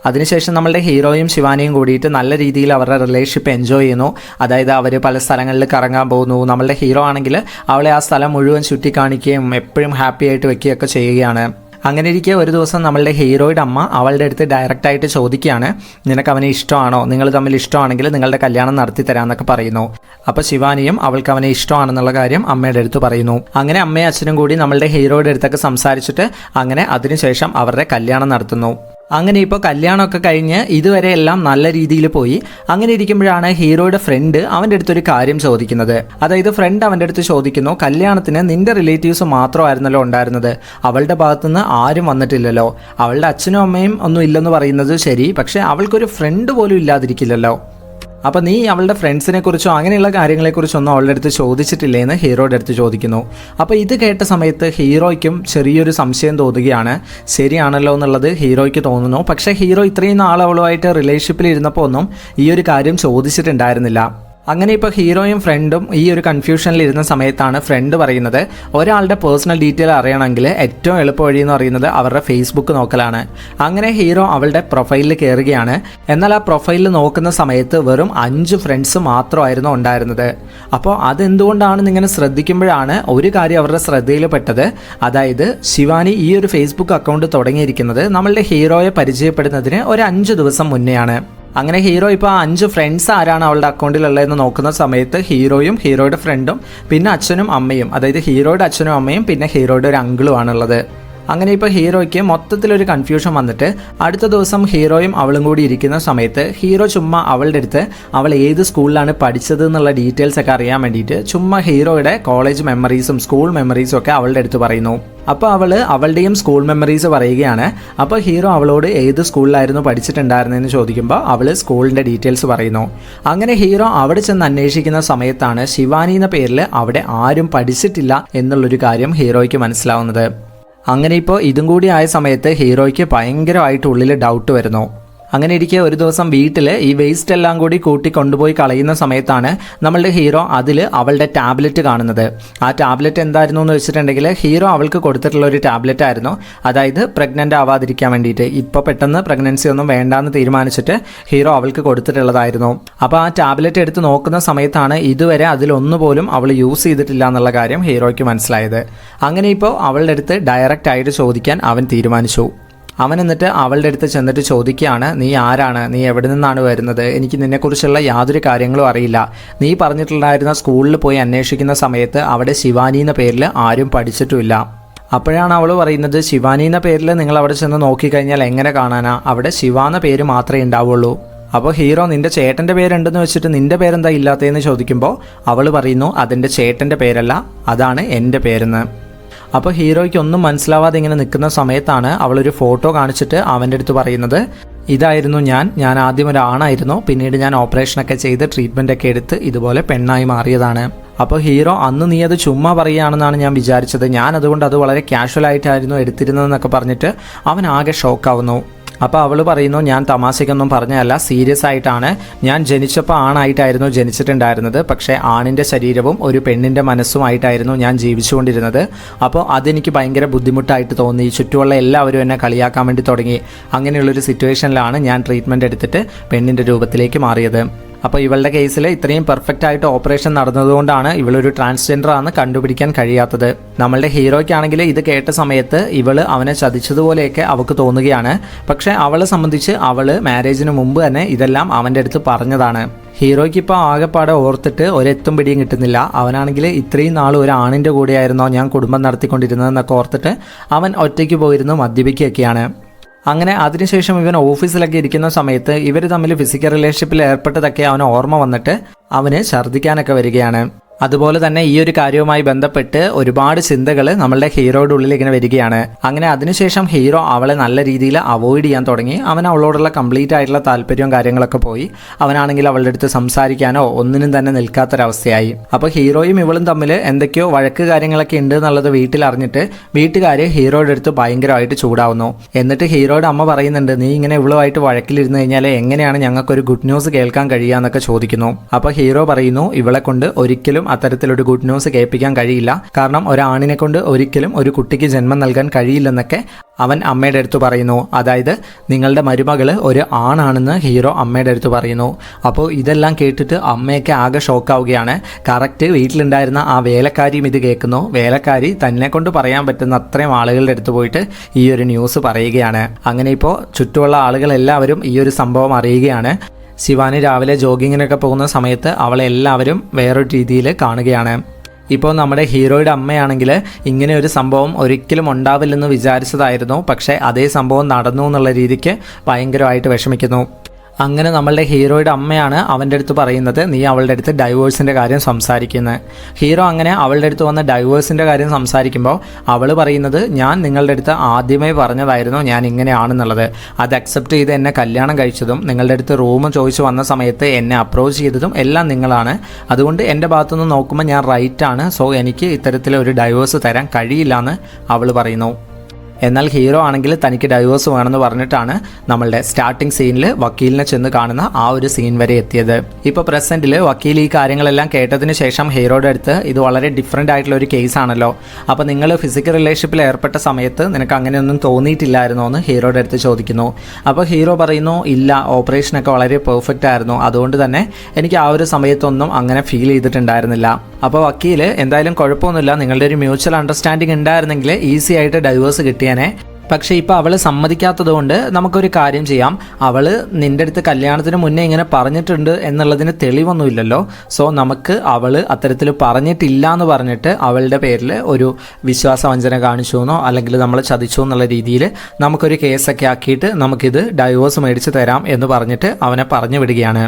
അതിനുശേഷം നമ്മളുടെ ഹീറോയും ശിവാനിയും കൂടിയിട്ട് നല്ല രീതിയിൽ അവരുടെ റിലേഷൻഷിപ്പ് എൻജോയ് ചെയ്യുന്നു. അതായത് അവർ പല സ്ഥലങ്ങളിൽ കറങ്ങാൻ പോകുന്നു. നമ്മളുടെ ഹീറോ ആണെങ്കിൽ അവളെ ആ സ്ഥലം മുഴുവൻ ചുറ്റിക്കാണിക്കുകയും എപ്പോഴും ഹാപ്പി ആയിട്ട് വെക്കുകയൊക്കെ ചെയ്യുകയാണ്. അങ്ങനെ ഇരിക്കെ ഒരു ദിവസം നമ്മളുടെ ഹീറോയുടെ അമ്മ അവളുടെ അടുത്ത് ഡയറക്റ്റായിട്ട് ചോദിക്കുകയാണ്, നിനക്ക് അവനെ ഇഷ്ടമാണോ, നിങ്ങൾ തമ്മിൽ ഇഷ്ടമാണെങ്കിൽ നിങ്ങളുടെ കല്യാണം നടത്തി തരാമെന്നൊക്കെ പറയുന്നു. അപ്പോൾ ശിവാനിയും അവൾക്ക് അവനെ ഇഷ്ടമാണെന്നുള്ള കാര്യം അമ്മയുടെ അടുത്ത് പറയുന്നു. അങ്ങനെ അമ്മയും അച്ഛനും കൂടി നമ്മളുടെ ഹീറോയുടെ അടുത്തൊക്കെ സംസാരിച്ചിട്ട് അങ്ങനെ അതിനുശേഷം അവരുടെ കല്യാണം നടത്തുന്നു. അങ്ങനെ ഇപ്പോൾ കല്യാണമൊക്കെ കഴിഞ്ഞ് ഇതുവരെ എല്ലാം നല്ല രീതിയിൽ പോയി. അങ്ങനെ ഇരിക്കുമ്പോഴാണ് ഹീറോയുടെ ഫ്രണ്ട് അവൻ്റെ അടുത്തൊരു കാര്യം ചോദിക്കുന്നത്. അതായത് ഫ്രണ്ട് അവൻ്റെ അടുത്ത് ചോദിക്കുന്നു, കല്യാണത്തിന് നിന്റെ റിലേറ്റീവ്സ് മാത്രമായിരുന്നല്ലോ ഉണ്ടായിരുന്നത്, അവളുടെ ഭാഗത്തുനിന്ന് ആരും വന്നിട്ടില്ലല്ലോ, അവളുടെ അച്ഛനും അമ്മയും ഒന്നും ഇല്ലെന്ന് പറയുന്നത് ശരി, പക്ഷേ അവൾക്കൊരു ഫ്രണ്ട് പോലും ഇല്ലാതിരിക്കില്ലല്ലോ, അപ്പോൾ നീ അവളുടെ ഫ്രണ്ട്സിനെ കുറിച്ചോ അങ്ങനെയുള്ള കാര്യങ്ങളെക്കുറിച്ചൊന്നും അവളുടെ അടുത്ത് ചോദിച്ചിട്ടില്ലേ എന്ന് ഹീറോയുടെ അടുത്ത് ചോദിക്കുന്നു. അപ്പോൾ ഇത് കേട്ട സമയത്ത് ഹീറോയ്ക്കും ചെറിയൊരു സംശയം തോന്നുകയാണ്. ശരിയാണല്ലോ എന്നുള്ളത് ഹീറോയ്ക്ക് തോന്നുന്നു. പക്ഷേ ഹീറോ ഇത്രയും നാൾ അവളുമായിട്ട് റിലേഷൻഷിപ്പിൽ ഇരുന്നപ്പോൾ ഒന്നും ഈ ഒരു കാര്യം ചോദിച്ചിട്ടുണ്ടായിരുന്നില്ല. അങ്ങനെ ഇപ്പോൾ ഹീറോയും ഫ്രണ്ടും ഈ ഒരു കൺഫ്യൂഷനിൽ ഇരുന്ന സമയത്താണ് ഫ്രണ്ട് പറയുന്നത് ഒരാളുടെ പേഴ്സണൽ ഡീറ്റെയിൽ അറിയണമെങ്കിൽ ഏറ്റവും എളുപ്പ വഴി എന്ന് പറയുന്നത് അവരുടെ ഫേസ്ബുക്ക് നോക്കലാണ്. അങ്ങനെ ഹീറോ അവളുടെ പ്രൊഫൈലിൽ കയറുകയാണ്. എന്നാൽ ആ പ്രൊഫൈലിൽ നോക്കുന്ന സമയത്ത് വെറും 5 ഫ്രണ്ട്സ് മാത്രമായിരുന്നു ഉണ്ടായിരുന്നത്. അപ്പോൾ അതെന്തുകൊണ്ടാണെന്ന് ഇങ്ങനെ ശ്രദ്ധിക്കുമ്പോഴാണ് ഒരു കാര്യം അവരുടെ ശ്രദ്ധയിൽപ്പെട്ടത്. അതായത് ശിവാനി ഈ ഒരു ഫേസ്ബുക്ക് അക്കൗണ്ട് തുടങ്ങിയിരിക്കുന്നത് നമ്മളുടെ ഹീറോയെ പരിചയപ്പെടുന്നതിന് ഒരു 5 ദിവസം മുന്നെയാണ്. അങ്ങനെ ഹീറോ ഇപ്പോൾ 5 ഫ്രണ്ട്സ് ആരാണ് അവളുടെ അക്കൗണ്ടിലുള്ളതെന്ന് നോക്കുന്ന സമയത്ത് ഹീറോയും ഹീറോയുടെ ഫ്രണ്ടും പിന്നെ അച്ഛനും അമ്മയും, അതായത് ഹീറോയുടെ അച്ഛനും അമ്മയും പിന്നെ ഹീറോയുടെ ഒരു അങ്കിളും ആണുള്ളത്. അങ്ങനെ ഇപ്പോൾ ഹീറോയ്ക്ക് മൊത്തത്തിലൊരു കൺഫ്യൂഷൻ വന്നിട്ട് അടുത്ത ദിവസം ഹീറോയും അവളും കൂടി ഇരിക്കുന്ന സമയത്ത് ഹീറോ ചുമ്മാ അവളുടെ അടുത്ത് അവൾ ഏത് സ്കൂളിലാണ് പഠിച്ചത് എന്നുള്ള ഡീറ്റെയിൽസ് ഒക്കെ അറിയാൻ വേണ്ടിയിട്ട് ചുമ്മാ ഹീറോയുടെ കോളേജ് മെമ്മറീസും സ്കൂൾ മെമ്മറീസും ഒക്കെ അവളുടെ അടുത്ത് പറയുന്നു. അപ്പോൾ അവളുടെയും സ്കൂൾ മെമ്മറീസ് പറയുകയാണ്. അപ്പോൾ ഹീറോ അവളോട് ഏത് സ്കൂളിലായിരുന്നു പഠിച്ചിട്ടുണ്ടായിരുന്നതെന്ന് ചോദിക്കുമ്പോൾ അവൾ സ്കൂളിൻ്റെ ഡീറ്റെയിൽസ് പറയുന്നു. അങ്ങനെ ഹീറോ അവിടെ ചെന്ന് അന്വേഷിക്കുന്ന സമയത്താണ് ശിവാനി എന്ന പേരിൽ അവിടെ ആരും പഠിച്ചിട്ടില്ല എന്നുള്ളൊരു കാര്യം ഹീറോയ്ക്ക് മനസ്സിലാവുന്നത്. അങ്ങനെ ഇപ്പോൾ ഇതും കൂടി ആയ സമയത്ത് ഹീറോയ്ക്ക് ഭയങ്കരമായിട്ട് ഉള്ളിൽ ഡൗട്ട് വരുന്നു. അങ്ങനെ ഇരിക്കെ ഒരു ദിവസം വീട്ടിൽ ഈ വേസ്റ്റ് എല്ലാം കൂടി കൂട്ടി കൊണ്ടുപോയി കളയുന്ന സമയത്താണ് നമ്മളുടെ ഹീറോ അതിൽ അവളുടെ ടാബ്ലറ്റ് കാണുന്നത്. ആ ടാബ്ലറ്റ് എന്തായിരുന്നു എന്ന് വെച്ചിട്ടുണ്ടെങ്കിൽ ഹീറോ അവൾക്ക് കൊടുത്തിട്ടുള്ള ഒരു ടാബ്ലറ്റ് ആയിരുന്നു. അതായത് പ്രഗ്നൻ്റ് ആവാതിരിക്കാൻ വേണ്ടിയിട്ട്, ഇപ്പോൾ പെട്ടെന്ന് പ്രഗ്നൻസി ഒന്നും വേണ്ടാന്ന് തീരുമാനിച്ചിട്ട് ഹീറോ അവൾക്ക് കൊടുത്തിട്ടുള്ളതായിരുന്നു. അപ്പോൾ ആ ടാബ്ലറ്റ് എടുത്ത് നോക്കുന്ന സമയത്താണ് ഇതുവരെ അതിലൊന്നുപോലും അവൾ യൂസ് ചെയ്തിട്ടില്ല എന്നുള്ള കാര്യം ഹീറോയ്ക്ക് മനസ്സിലായത്. അങ്ങനെ ഇപ്പോൾ അവളുടെ അടുത്ത് ഡയറക്റ്റ് ആയിട്ട് ചോദിക്കാൻ അവൻ തീരുമാനിച്ചു. അവൻ എന്നിട്ട് അവളുടെ അടുത്ത് ചെന്നിട്ട് ചോദിക്കുകയാണ്, നീ ആരാണ്, നീ എവിടെ നിന്നാണ് വരുന്നത്, എനിക്ക് നിന്നെക്കുറിച്ചുള്ള യാതൊരു കാര്യങ്ങളും അറിയില്ല. നീ പറഞ്ഞിട്ടുണ്ടായിരുന്ന സ്കൂളിൽ പോയി അന്വേഷിക്കുന്ന സമയത്ത് അവിടെ ശിവാനി എന്ന പേരിൽ ആരും പഠിച്ചിട്ടുമില്ല. അപ്പോഴാണ് അവൾ പറയുന്നത്, ശിവാനി എന്ന പേരിൽ നിങ്ങൾ അവിടെ ചെന്ന് നോക്കിക്കഴിഞ്ഞാൽ എങ്ങനെ കാണാനാ, അവിടെ ശിവ എന്ന പേര് മാത്രമേ ഉണ്ടാവുള്ളൂ. അപ്പോൾ ഹീറോ നിൻ്റെ ചേട്ടൻ്റെ പേരുണ്ടെന്ന് വെച്ചിട്ട് നിൻ്റെ പേരെന്താ ഇല്ലാത്തതെന്ന് ചോദിക്കുമ്പോൾ അവൾ പറയുന്നു, അതെൻ്റെ ചേട്ടൻ്റെ പേരല്ല, അതാണ് എൻ്റെ പേരെന്ന്. അപ്പോൾ ഹീറോയ്ക്ക് ഒന്നും മനസ്സിലാവാതെ ഇങ്ങനെ നിൽക്കുന്ന സമയത്താണ് അവളൊരു ഫോട്ടോ കാണിച്ചിട്ട് അവൻ്റെ അടുത്ത് പറയുന്നത്, ഇതായിരുന്നു ഞാൻ ആദ്യം ഒരാണായിരുന്നു, പിന്നീട് ഞാൻ ഓപ്പറേഷനൊക്കെ ചെയ്ത് ട്രീറ്റ്മെൻറ്റൊക്കെ എടുത്ത് ഇതുപോലെ പെണ്ണായി മാറിയതാണ്. അപ്പോൾ ഹീറോ, അന്ന് നീ അത് ചുമ്മാ പറയുകയാണെന്നാണ് ഞാൻ വിചാരിച്ചത്, ഞാൻ അതുകൊണ്ട് അത് വളരെ കാഷ്വലായിട്ടായിരുന്നു എടുത്തിരുന്നതെന്നൊക്കെ പറഞ്ഞിട്ട് അവൻ ആകെ ഷോക്കാവുന്നു. അപ്പോൾ അവൾ പറയുന്നു, ഞാൻ തമാശയ്ക്കൊന്നും പറഞ്ഞതല്ല, സീരിയസ് ആയിട്ടാണ്. ഞാൻ ജനിച്ചപ്പോൾ ആണായിട്ടായിരുന്നു ജനിച്ചിട്ടുണ്ടായിരുന്നത്, പക്ഷേ ആണിൻ്റെ ശരീരവും ഒരു പെണ്ണിൻ്റെ മനസ്സുമായിട്ടായിരുന്നു ഞാൻ ജീവിച്ചുകൊണ്ടിരുന്നത്. അപ്പോൾ അതെനിക്ക് ഭയങ്കര ബുദ്ധിമുട്ടായിട്ട് തോന്നി, ചുറ്റുമുള്ള എല്ലാവരും എന്നെ കളിയാക്കാൻ വേണ്ടി തുടങ്ങി. അങ്ങനെയുള്ളൊരു സിറ്റുവേഷനിലാണ് ഞാൻ ട്രീറ്റ്മെൻറ്റ് എടുത്തിട്ട് പെണ്ണിൻ്റെ രൂപത്തിലേക്ക് മാറിയത്. അപ്പോൾ ഇവളുടെ കേസിൽ ഇത്രയും പെർഫെക്റ്റ് ആയിട്ട് ഓപ്പറേഷൻ നടന്നതുകൊണ്ടാണ് ഇവളൊരു ട്രാൻസ്ജെൻഡർ ആണെന്ന് കണ്ടുപിടിക്കാൻ കഴിയാത്തത്. നമ്മളുടെ ഹീറോയ്ക്കാണെങ്കിൽ ഇത് കേട്ട സമയത്ത് ഇവൾ അവനെ ചതിച്ചതുപോലെയൊക്കെ അവൾക്ക് തോന്നുകയാണ്. പക്ഷേ അവളെ സംബന്ധിച്ച് അവൾ മാരേജിന് മുമ്പ് തന്നെ ഇതെല്ലാം അവൻ്റെ അടുത്ത് പറഞ്ഞതാണ്. ഹീറോയ്ക്ക് ഇപ്പോൾ ആകെപ്പാടെ ഓർത്തിട്ട് ഒരെത്തും പിടിയും കിട്ടുന്നില്ല. അവനാണെങ്കിൽ ഇത്രയും നാൾ ഒരു ആണിൻ്റെ കൂടെയായിരുന്നോ ഞാൻ കുടുംബം നടത്തിക്കൊണ്ടിരുന്നതെന്നൊക്കെ ഓർത്തിട്ട് അവൻ ഒറ്റയ്ക്ക് പോയിരുന്നു മദ്യപിക്കുകയൊക്കെയാണ്. അങ്ങനെ അതിനുശേഷം ഇവൻ ഓഫീസിലൊക്കെ ഇരിക്കുന്ന സമയത്ത് ഇവർ തമ്മിൽ ഫിസിക്കൽ റിലേഷൻഷിപ്പിൽ ഏർപ്പെട്ടതൊക്കെ അവന് ഓർമ്മ വന്നിട്ട് അവന് ഛർദ്ദിക്കാനൊക്കെ വരികയാണ്. അതുപോലെ തന്നെ ഈ ഒരു കാര്യവുമായി ബന്ധപ്പെട്ട് ഒരുപാട് ചിന്തകൾ നമ്മളുടെ ഹീറോയുടെ ഉള്ളിൽ ഇങ്ങനെ വരികയാണ്. അങ്ങനെ അതിനുശേഷം ഹീറോ അവളെ നല്ല രീതിയിൽ അവോയ്ഡ് ചെയ്യാൻ തുടങ്ങി. അവൻ അവളോടുള്ള കംപ്ലീറ്റ് ആയിട്ടുള്ള താല്പര്യവും കാര്യങ്ങളൊക്കെ പോയി. അവനാണെങ്കിൽ അവളുടെ അടുത്ത് സംസാരിക്കാനോ ഒന്നിനും തന്നെ നിൽക്കാത്തൊരവസ്ഥയായി. അപ്പോൾ ഹീറോയും ഇവളും തമ്മിൽ എന്തൊക്കെയോ വഴക്ക് കാര്യങ്ങളൊക്കെ ഉണ്ട് എന്നുള്ളത് വീട്ടിൽ അറിഞ്ഞിട്ട് വീട്ടുകാർ ഹീറോയുടെ അടുത്ത് ഭയങ്കരമായിട്ട് ചൂടാവുന്നു. എന്നിട്ട് ഹീറോയുടെ അമ്മ പറയുന്നുണ്ട്, നീ ഇങ്ങനെ ഇവളുമായിട്ട് വഴക്കിലിരുന്ന് കഴിഞ്ഞാൽ എങ്ങനെയാണ് ഞങ്ങൾക്കൊരു ഗുഡ് ന്യൂസ് കേൾക്കാൻ കഴിയുക എന്നൊക്കെ ചോദിക്കുന്നു. അപ്പോൾ ഹീറോ പറയുന്നു, ഇവളെ കൊണ്ട് ഒരിക്കലും അത്തരത്തിലൊരു ഗുഡ് ന്യൂസ് കേൾപ്പിക്കാൻ കഴിയില്ല, കാരണം ഒരാണിനെ കൊണ്ട് ഒരിക്കലും ഒരു കുട്ടിക്ക് ജന്മം നൽകാൻ കഴിയില്ലെന്നൊക്കെ അവൻ അമ്മയുടെ അടുത്ത് പറയുന്നു. അതായത് നിങ്ങളുടെ മരുമകൾ ഒരു ആണാണെന്ന് ഹീറോ അമ്മയുടെ അടുത്ത് പറയുന്നു. അപ്പോൾ ഇതെല്ലാം കേട്ടിട്ട് അമ്മയൊക്കെ ആകെ ഷോക്കാവുകയാണ്. കറക്റ്റ് വീട്ടിലുണ്ടായിരുന്ന ആ വേലക്കാരിയും ഇത് കേൾക്കുന്നു. വേലക്കാരി തന്നെ കൊണ്ട് പറയാൻ പറ്റുന്ന അത്രയും ആളുകളുടെ അടുത്ത് പോയിട്ട് ഈ ഒരു ന്യൂസ് പറയുകയാണ്. അങ്ങനെ ഇപ്പോൾ ചുറ്റുമുള്ള ആളുകളെല്ലാവരും ഈ ഒരു സംഭവം അറിയുകയാണ്. ശിവാനി രാവിലെ ജോഗിങ്ങിനൊക്കെ പോകുന്ന സമയത്ത് അവളെ എല്ലാവരും വേറൊരു രീതിയിൽ കാണുകയാണ്. ഇപ്പോൾ നമ്മുടെ ഹീറോയുടെ അമ്മയാണെങ്കിൽ ഇങ്ങനെ ഒരു സംഭവം ഒരിക്കലും ഉണ്ടാവില്ലെന്ന് വിചാരിച്ചതായിരുന്നു, പക്ഷേ അതേ സംഭവം നടന്നു എന്നുള്ള രീതിക്ക് ഭയങ്കരമായിട്ട് വിഷമിക്കുന്നു. അങ്ങനെ നമ്മളുടെ ഹീറോയുടെ അമ്മയാണ് അവൻ്റെ അടുത്ത് പറയുന്നത്, നീ അവളുടെ അടുത്ത് ഡൈവേഴ്സിൻ്റെ കാര്യം സംസാരിക്കുന്നത്. ഹീറോ അങ്ങനെ അവളുടെ അടുത്ത് വന്ന് ഡൈവേഴ്സിൻ്റെ കാര്യം സംസാരിക്കുമ്പോൾ അവൾ പറയുന്നത്, ഞാൻ നിങ്ങളുടെ അടുത്ത് ആദ്യമേ പറഞ്ഞതായിരുന്നു ഞാൻ ഇങ്ങനെയാണെന്നുള്ളത്. അത് അക്സെപ്റ്റ് ചെയ്ത് എന്നെ കല്യാണം കഴിച്ചതും നിങ്ങളുടെ അടുത്ത് റൂം ചോദിച്ചു വന്ന സമയത്ത് എന്നെ അപ്രോച്ച് ചെയ്തതും എല്ലാം നിങ്ങളാണ്. അതുകൊണ്ട് എൻ്റെ ഭാഗത്തുനിന്ന് നോക്കുമ്പോൾ ഞാൻ റൈറ്റാണ്. സോ എനിക്ക് ഇത്തരത്തിലൊരു ഡൈവേഴ്സ് തരാൻ കഴിയില്ല എന്ന് അവൾ പറയുന്നു. എന്നാൽ ഹീറോ ആണെങ്കിൽ തനിക്ക് ഡൈവേഴ്സ് വേണമെന്ന് പറഞ്ഞിട്ടാണ് നമ്മളുടെ സ്റ്റാർട്ടിംഗ് സീനിൽ വക്കീലിനെ ചെന്ന് കാണുന്ന ആ ഒരു സീൻ വരെ എത്തിയത്. ഇപ്പോൾ പ്രസന്റിൽ വക്കീൽ ഈ കാര്യങ്ങളെല്ലാം കേട്ടതിന് ശേഷം ഹീറോയുടെ അടുത്ത് ഇത് വളരെ ഡിഫറെൻ്റ് ആയിട്ടുള്ള ഒരു കേസ് ആണല്ലോ, അപ്പോൾ നിങ്ങൾ ഫിസിക്കൽ റിലേഷൻഷിപ്പിൽ ഏർപ്പെട്ട സമയത്ത് നിനക്ക് അങ്ങനെയൊന്നും തോന്നിയിട്ടില്ലായിരുന്നോ എന്ന് ഹീറോയുടെ അടുത്ത് ചോദിക്കുന്നു. അപ്പോൾ ഹീറോ പറയുന്നു, ഇല്ല, ഓപ്പറേഷനൊക്കെ വളരെ പെർഫെക്റ്റ് ആയിരുന്നു, അതുകൊണ്ട് തന്നെ എനിക്ക് ആ ഒരു സമയത്തൊന്നും അങ്ങനെ ഫീൽ ചെയ്തിട്ടുണ്ടായിരുന്നില്ല. അപ്പോൾ വക്കീൽ, എന്തായാലും കുഴപ്പമൊന്നുമില്ല, നിങ്ങളുടെ ഒരു മ്യൂച്വൽ അണ്ടർസ്റ്റാൻഡിങ് ഉണ്ടായിരുന്നെങ്കിൽ ഈസി ആയിട്ട് ഡൈവേഴ്സ് കിട്ടിയേനെ. പക്ഷേ ഇപ്പോൾ അവൾ സമ്മതിക്കാത്തത് കൊണ്ട് നമുക്കൊരു കാര്യം ചെയ്യാം, അവൾ നിൻ്റെ അടുത്ത് കല്യാണത്തിന് മുന്നേ ഇങ്ങനെ പറഞ്ഞിട്ടുണ്ട് എന്നുള്ളതിന് തെളിവൊന്നുമില്ലല്ലോ, സോ നമുക്ക് അവൾ അത്തരത്തിൽ പറഞ്ഞിട്ടില്ല എന്ന് പറഞ്ഞിട്ട് അവളുടെ പേരിൽ ഒരു വിശ്വാസവഞ്ചന കാണിച്ചു എന്നോ അല്ലെങ്കിൽ നമ്മൾ ചതിച്ചു എന്നുള്ള രീതിയിൽ നമുക്കൊരു കേസൊക്കെ ആക്കിയിട്ട് നമുക്കിത് ഡൈവോഴ്സ് മേടിച്ച് തരാം എന്ന് പറഞ്ഞിട്ട് അവനെ പറഞ്ഞു വിടുകയാണ്.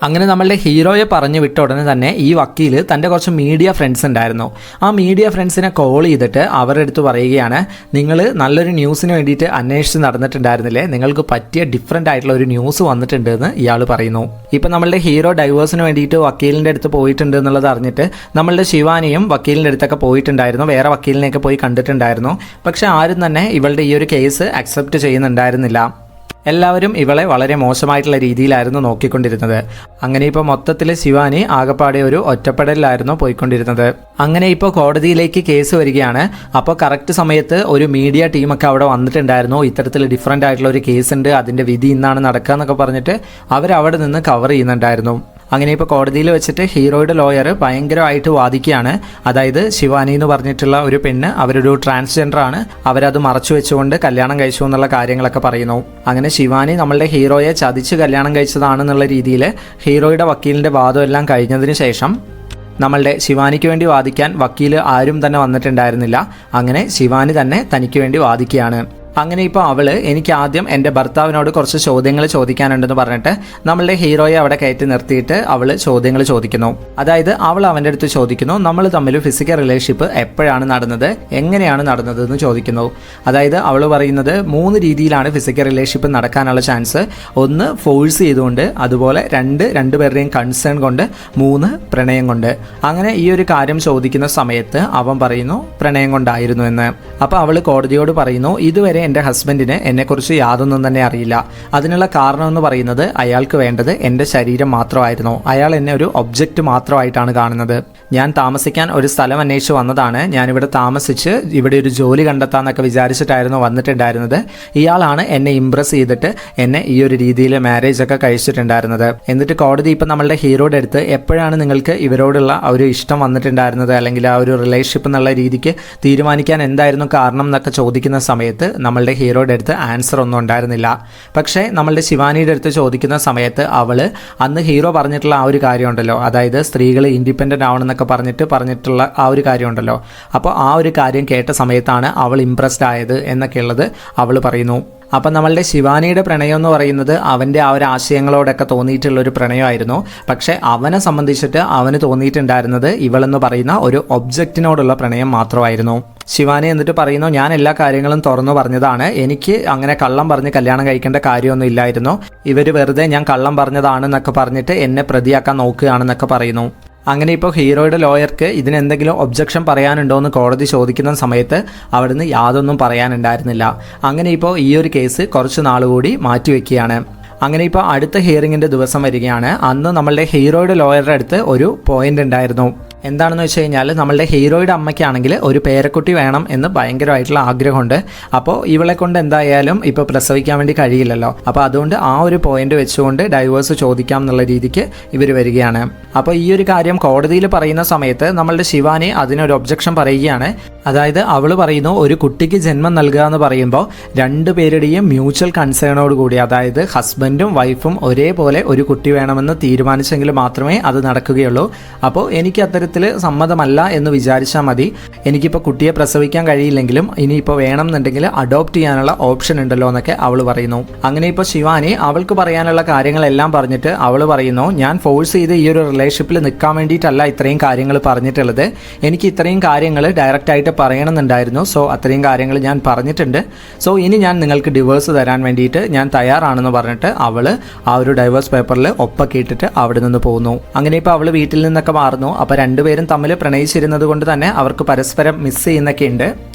അങ്ങനെ നമ്മളുടെ ഹീറോയെ പറഞ്ഞു വിട്ട ഉടനെ തന്നെ ഈ വക്കീൽ തൻ്റെ കുറച്ച് മീഡിയ ഫ്രണ്ട്സ് ഉണ്ടായിരുന്നു, ആ മീഡിയ ഫ്രണ്ട്സിനെ കോൾ ചെയ്തിട്ട് അവരുടെ അടുത്ത് പറയുകയാണ്, നിങ്ങൾ നല്ലൊരു ന്യൂസിന് വേണ്ടിയിട്ട് അന്വേഷിച്ച് നടന്നിട്ടുണ്ടായിരുന്നില്ലേ, നിങ്ങൾക്ക് പറ്റിയ ഡിഫറെൻ്റ് ആയിട്ടുള്ള ഒരു ന്യൂസ് വന്നിട്ടുണ്ട് എന്ന് ഇയാൾ പറയുന്നു. ഇപ്പം നമ്മളുടെ ഹീറോ ഡൈവേഴ്സിന് വേണ്ടിയിട്ട് വക്കീലിൻ്റെ അടുത്ത് പോയിട്ടുണ്ട് എന്നുള്ളത് അറിഞ്ഞിട്ട് നമ്മളുടെ ശിവാനിയും വക്കീലിൻ്റെ അടുത്തൊക്കെ പോയിട്ടുണ്ടായിരുന്നു, വേറെ വക്കീലിനെയൊക്കെ പോയി കണ്ടിട്ടുണ്ടായിരുന്നു. പക്ഷെ ആരും തന്നെ ഇവളുടെ ഈ ഒരു കേസ് അക്സെപ്റ്റ് ചെയ്യുന്നുണ്ടായിരുന്നില്ല. എല്ലാവരും ഇവളെ വളരെ മോശമായിട്ടുള്ള രീതിയിലായിരുന്നു നോക്കിക്കൊണ്ടിരുന്നത്. അങ്ങനെ ഇപ്പോൾ മൊത്തത്തിൽ ശിവാനി ആകപ്പാടെ ഒരു ഒറ്റപ്പെടലിലായിരുന്നു പോയിക്കൊണ്ടിരുന്നത്. അങ്ങനെ ഇപ്പോൾ കോടതിയിലേക്ക് കേസ് വരികയാണ്. അപ്പോൾ കറക്റ്റ് സമയത്ത് ഒരു മീഡിയ ടീമൊക്കെ അവിടെ വന്നിട്ടുണ്ടായിരുന്നു. ഇത്തരത്തിൽ ഡിഫറെൻ്റ് ആയിട്ടുള്ള ഒരു കേസ് ഉണ്ട്, അതിൻ്റെ വിധി ഇന്നാണ് നടക്കുക എന്നൊക്കെ പറഞ്ഞിട്ട് അവരവിടെ നിന്ന് കവർ ചെയ്യുന്നുണ്ടായിരുന്നു. അങ്ങനെ ഇപ്പോൾ കോടതിയിൽ വെച്ചിട്ട് ഹീറോയുടെ ലോയർ ഭയങ്കരമായിട്ട് വാദിക്കുകയാണ്. അതായത് ശിവാനി എന്ന് പറഞ്ഞിട്ടുള്ള ഒരു പെണ്ണ് അവരൊരു ട്രാൻസ്ജെൻഡർ ആണ്, അവരത് മറച്ചു വെച്ചുകൊണ്ട് കല്യാണം കഴിച്ചു എന്നുള്ള കാര്യങ്ങളൊക്കെ പറയുന്നു. അങ്ങനെ ശിവാനി നമ്മളുടെ ഹീറോയെ ചതിച്ച് കല്യാണം കഴിച്ചതാണെന്നുള്ള രീതിയിൽ ഹീറോയുടെ വക്കീലിൻ്റെ വാദം എല്ലാം കഴിഞ്ഞതിന് ശേഷം നമ്മളുടെ ശിവാനിക്ക് വേണ്ടി വാദിക്കാൻ വക്കീൽ ആരും തന്നെ വന്നിട്ടുണ്ടായിരുന്നില്ല. അങ്ങനെ ശിവാനി തന്നെ തനിക്ക് വേണ്ടി വാദിക്കുകയാണ്. അങ്ങനെ ഇപ്പോൾ അവൾ, എനിക്ക് ആദ്യം എൻ്റെ ഭർത്താവിനോട് കുറച്ച് ചോദ്യങ്ങൾ ചോദിക്കാനുണ്ടെന്ന് പറഞ്ഞിട്ട് നമ്മളുടെ ഹീറോയെ അവിടെ കയറ്റി നിർത്തിയിട്ട് അവൾ ചോദ്യങ്ങൾ ചോദിക്കുന്നു. അതായത് അവൾ അവൻ്റെ അടുത്ത് ചോദിക്കുന്നു, നമ്മൾ തമ്മിൽ ഫിസിക്കൽ റിലേഷൻഷിപ്പ് എപ്പോഴാണ് നടന്നത്, എങ്ങനെയാണ് നടന്നത് എന്ന് ചോദിക്കുന്നു. അതായത് അവൾ പറയുന്നത് 3 രീതിയിലാണ് ഫിസിക്കൽ റിലേഷൻഷിപ്പ് നടക്കാനുള്ള ചാൻസ്. 1 ഫോഴ്സ് ചെയ്തുകൊണ്ട്, അതുപോലെ 2 രണ്ടുപേരുടെയും കൺസേൺ കൊണ്ട്, 3 പ്രണയം കൊണ്ട്. അങ്ങനെ ഈ ഒരു കാര്യം ചോദിക്കുന്ന സമയത്ത് അവൻ പറയുന്നു പ്രണയം കൊണ്ടായിരുന്നു എന്ന്. അപ്പോൾ അവൾ കോടതിയോട് പറയുന്നു, ഇതുവരെ എൻ്റെ ഹസ്ബൻഡിന് എന്നെക്കുറിച്ച് യാതൊന്നും തന്നെ അറിയില്ല. അതിനുള്ള കാരണം എന്ന് പറയുന്നത് അയാൾക്ക് വേണ്ടത് എൻ്റെ ശരീരം മാത്രമായിരുന്നു. അയാൾ എന്നെ ഒരു ഒബ്ജക്റ്റ് മാത്രമായിട്ടാണ് കാണുന്നത്. ഞാൻ താമസിക്കാൻ ഒരു സ്ഥലം അന്വേഷിച്ച് വന്നതാണ്. ഞാനിവിടെ താമസിച്ച് ഇവിടെ ഒരു ജോലി കണ്ടെത്താമെന്നൊക്കെ വിചാരിച്ചിട്ടായിരുന്നു വന്നിട്ടുണ്ടായിരുന്നത്. ഇയാളാണ് എന്നെ ഇംപ്രസ് ചെയ്തിട്ട് എന്നെ ഈ ഒരു രീതിയിൽ മാരേജ് ഒക്കെ കഴിച്ചിട്ടുണ്ടായിരുന്നത്. എന്നിട്ട് കോടതി ഇപ്പം നമ്മളുടെ ഹീറോയുടെ അടുത്ത് എപ്പോഴാണ് നിങ്ങൾക്ക് ഇവരോടുള്ള ആ ഒരു ഇഷ്ടം വന്നിട്ടുണ്ടായിരുന്നത്, അല്ലെങ്കിൽ ആ ഒരു റിലേഷൻഷിപ്പ് എന്നുള്ള രീതിക്ക് തീരുമാനിക്കാൻ എന്തായിരുന്നു കാരണം എന്നൊക്കെ ചോദിക്കുന്ന സമയത്ത് നമ്മളുടെ ഹീറോയുടെ അടുത്ത് ആൻസർ ഒന്നും ഉണ്ടായിരുന്നില്ല. പക്ഷേ നമ്മളുടെ ശിവാനിയുടെ അടുത്ത് ചോദിക്കുന്ന സമയത്ത് അവൾ അന്ന് ഹീറോ പറഞ്ഞിട്ടുള്ള ആ ഒരു കാര്യമുണ്ടല്ലോ, അതായത് സ്ത്രീകൾ ഇൻഡിപെൻഡൻ്റ് ആവണമെന്നൊക്കെ പറഞ്ഞിട്ടുള്ള ആ ഒരു കാര്യമുണ്ടല്ലോ, അപ്പോൾ ആ ഒരു കാര്യം കേട്ട സമയത്താണ് അവൾ ഇംപ്രസ്ഡ് ആയത് എന്നൊക്കെയുള്ളത് അവൾ പറയുന്നു. അപ്പം നമ്മളുടെ ശിവാനിയുടെ പ്രണയം എന്ന് പറയുന്നത് അവൻ്റെ ആ ഒരു ആശയങ്ങളോടൊക്കെ തോന്നിയിട്ടുള്ളൊരു പ്രണയമായിരുന്നു. പക്ഷേ അവനെ സംബന്ധിച്ചിട്ട് അവന് തോന്നിയിട്ടുണ്ടായിരുന്നത് ഇവളെന്ന് പറയുന്ന ഒരു ഒബ്ജക്റ്റിനോടുള്ള പ്രണയം മാത്രമായിരുന്നു. ശിവാനി എന്നിട്ട് പറയുന്നു, ഞാൻ എല്ലാ കാര്യങ്ങളും തുറന്നു പറഞ്ഞതാണ്, എനിക്ക് അങ്ങനെ കള്ളം പറഞ്ഞ് കല്യാണം കഴിക്കേണ്ട കാര്യമൊന്നും ഇല്ലായിരുന്നു. ഇവർ വെറുതെ ഞാൻ കള്ളം പറഞ്ഞതാണെന്നൊക്കെ പറഞ്ഞിട്ട് എന്നെ പ്രതിയാക്കാൻ നോക്കുകയാണെന്നൊക്കെ പറയുന്നു. അങ്ങനെ ഇപ്പോൾ ഹീറോയുടെ ലോയർക്ക് ഇതിനെന്തെങ്കിലും ഒബ്ജക്ഷൻ പറയാനുണ്ടോ എന്ന് കോടതി ചോദിക്കുന്ന സമയത്ത് അവിടുന്ന് യാതൊന്നും പറയാനുണ്ടായിരുന്നില്ല. അങ്ങനെ ഇപ്പോൾ ഈ ഒരു കേസ് കുറച്ച് നാളുകൂടി മാറ്റിവെക്കുകയാണ്. അങ്ങനെ ഇപ്പോൾ അടുത്ത ഹിയറിങ്ങിൻ്റെ ദിവസം വരികയാണ്. അന്ന് നമ്മളുടെ ഹീറോയുടെ ലോയറുടെ അടുത്ത് ഒരു പോയിന്റ് ഉണ്ടായിരുന്നു. എന്താണെന്ന് വെച്ച് കഴിഞ്ഞാൽ നമ്മളുടെ ഹീറോയുടെ അമ്മയ്ക്കാണെങ്കിൽ ഒരു പേരക്കുട്ടി വേണം എന്ന് ഭയങ്കരമായിട്ടുള്ള ആഗ്രഹമുണ്ട്. അപ്പോൾ ഇവളെ കൊണ്ട് എന്തായാലും ഇപ്പോൾ പ്രസവിക്കാൻ വേണ്ടി കഴിയില്ലല്ലോ, അപ്പോൾ അതുകൊണ്ട് ആ ഒരു പോയിന്റ് വെച്ചുകൊണ്ട് ഡൈവേഴ്സ് ചോദിക്കാം എന്നുള്ള രീതിക്ക് ഇവർ വരികയാണ്. അപ്പോൾ ഈ ഒരു കാര്യം കോടതിയിൽ പറയുന്ന സമയത്ത് നമ്മളുടെ ശിവാനി അതിനൊരു ഒബ്ജക്ഷൻ പറയുകയാണ്. അതായത് അവൾ പറയുന്നു, ഒരു കുട്ടിക്ക് ജന്മം നൽകുക എന്ന് പറയുമ്പോൾ 2 പേരുടെയും മ്യൂച്വൽ കൺസേണോട് കൂടി, അതായത് ഹസ്ബൻഡും വൈഫും ഒരേപോലെ ഒരു കുട്ടി വേണമെന്ന് തീരുമാനിച്ചെങ്കിൽ മാത്രമേ അത് നടക്കുകയുള്ളൂ. അപ്പോൾ എനിക്ക് അത്തരത്തിൽ സമ്മതമല്ല എന്ന് വിചാരിച്ചാൽ മതി. എനിക്കിപ്പോൾ കുട്ടിയെ പ്രസവിക്കാൻ കഴിയില്ലെങ്കിലും ഇനിയിപ്പോൾ വേണമെന്നുണ്ടെങ്കിൽ അഡോപ്റ്റ് ചെയ്യാനുള്ള ഓപ്ഷൻ ഉണ്ടല്ലോ എന്നൊക്കെ അവൾ പറയുന്നു. അങ്ങനെ ഇപ്പോൾ ശിവാനി അവൾക്ക് പറയാനുള്ള കാര്യങ്ങളെല്ലാം പറഞ്ഞിട്ട് അവൾ പറയുന്നു, ഞാൻ ഫോഴ്സ് ചെയ്ത് ഈ ഒരു റിലേഷൻഷിപ്പിൽ നിൽക്കാൻ വേണ്ടിയിട്ടല്ല ഇത്രയും കാര്യങ്ങൾ പറഞ്ഞിട്ടുള്ളത്, എനിക്ക് ഇത്രയും കാര്യങ്ങൾ ഡയറക്റ്റായിട്ട് പറയണമെന്നുണ്ടായിരുന്നു. സോ അത്രയും കാര്യങ്ങൾ ഞാൻ പറഞ്ഞിട്ടുണ്ട്. സോ ഇനി ഞാൻ നിങ്ങൾക്ക് ഡിവോഴ്സ് തരാൻ വേണ്ടിയിട്ട് ഞാൻ തയ്യാറാണെന്ന് പറഞ്ഞിട്ട് അവൾ ആ ഒരു ഡൈവേഴ്സ് പേപ്പറിൽ ഒപ്പൊക്കെ ഇട്ടിട്ട് അവിടെ നിന്ന് പോകുന്നു. അങ്ങനെ ഇപ്പോൾ അവൾ വീട്ടിൽ നിന്നൊക്കെ മാറുന്നു. അപ്പോൾ 2 പേരും തമ്മിൽ പ്രണയിച്ചിരുന്നത് കൊണ്ട് തന്നെ അവർക്ക് പരസ്പരം മിസ് ചെയ്യുന്നൊക്കെ ഉണ്ട്.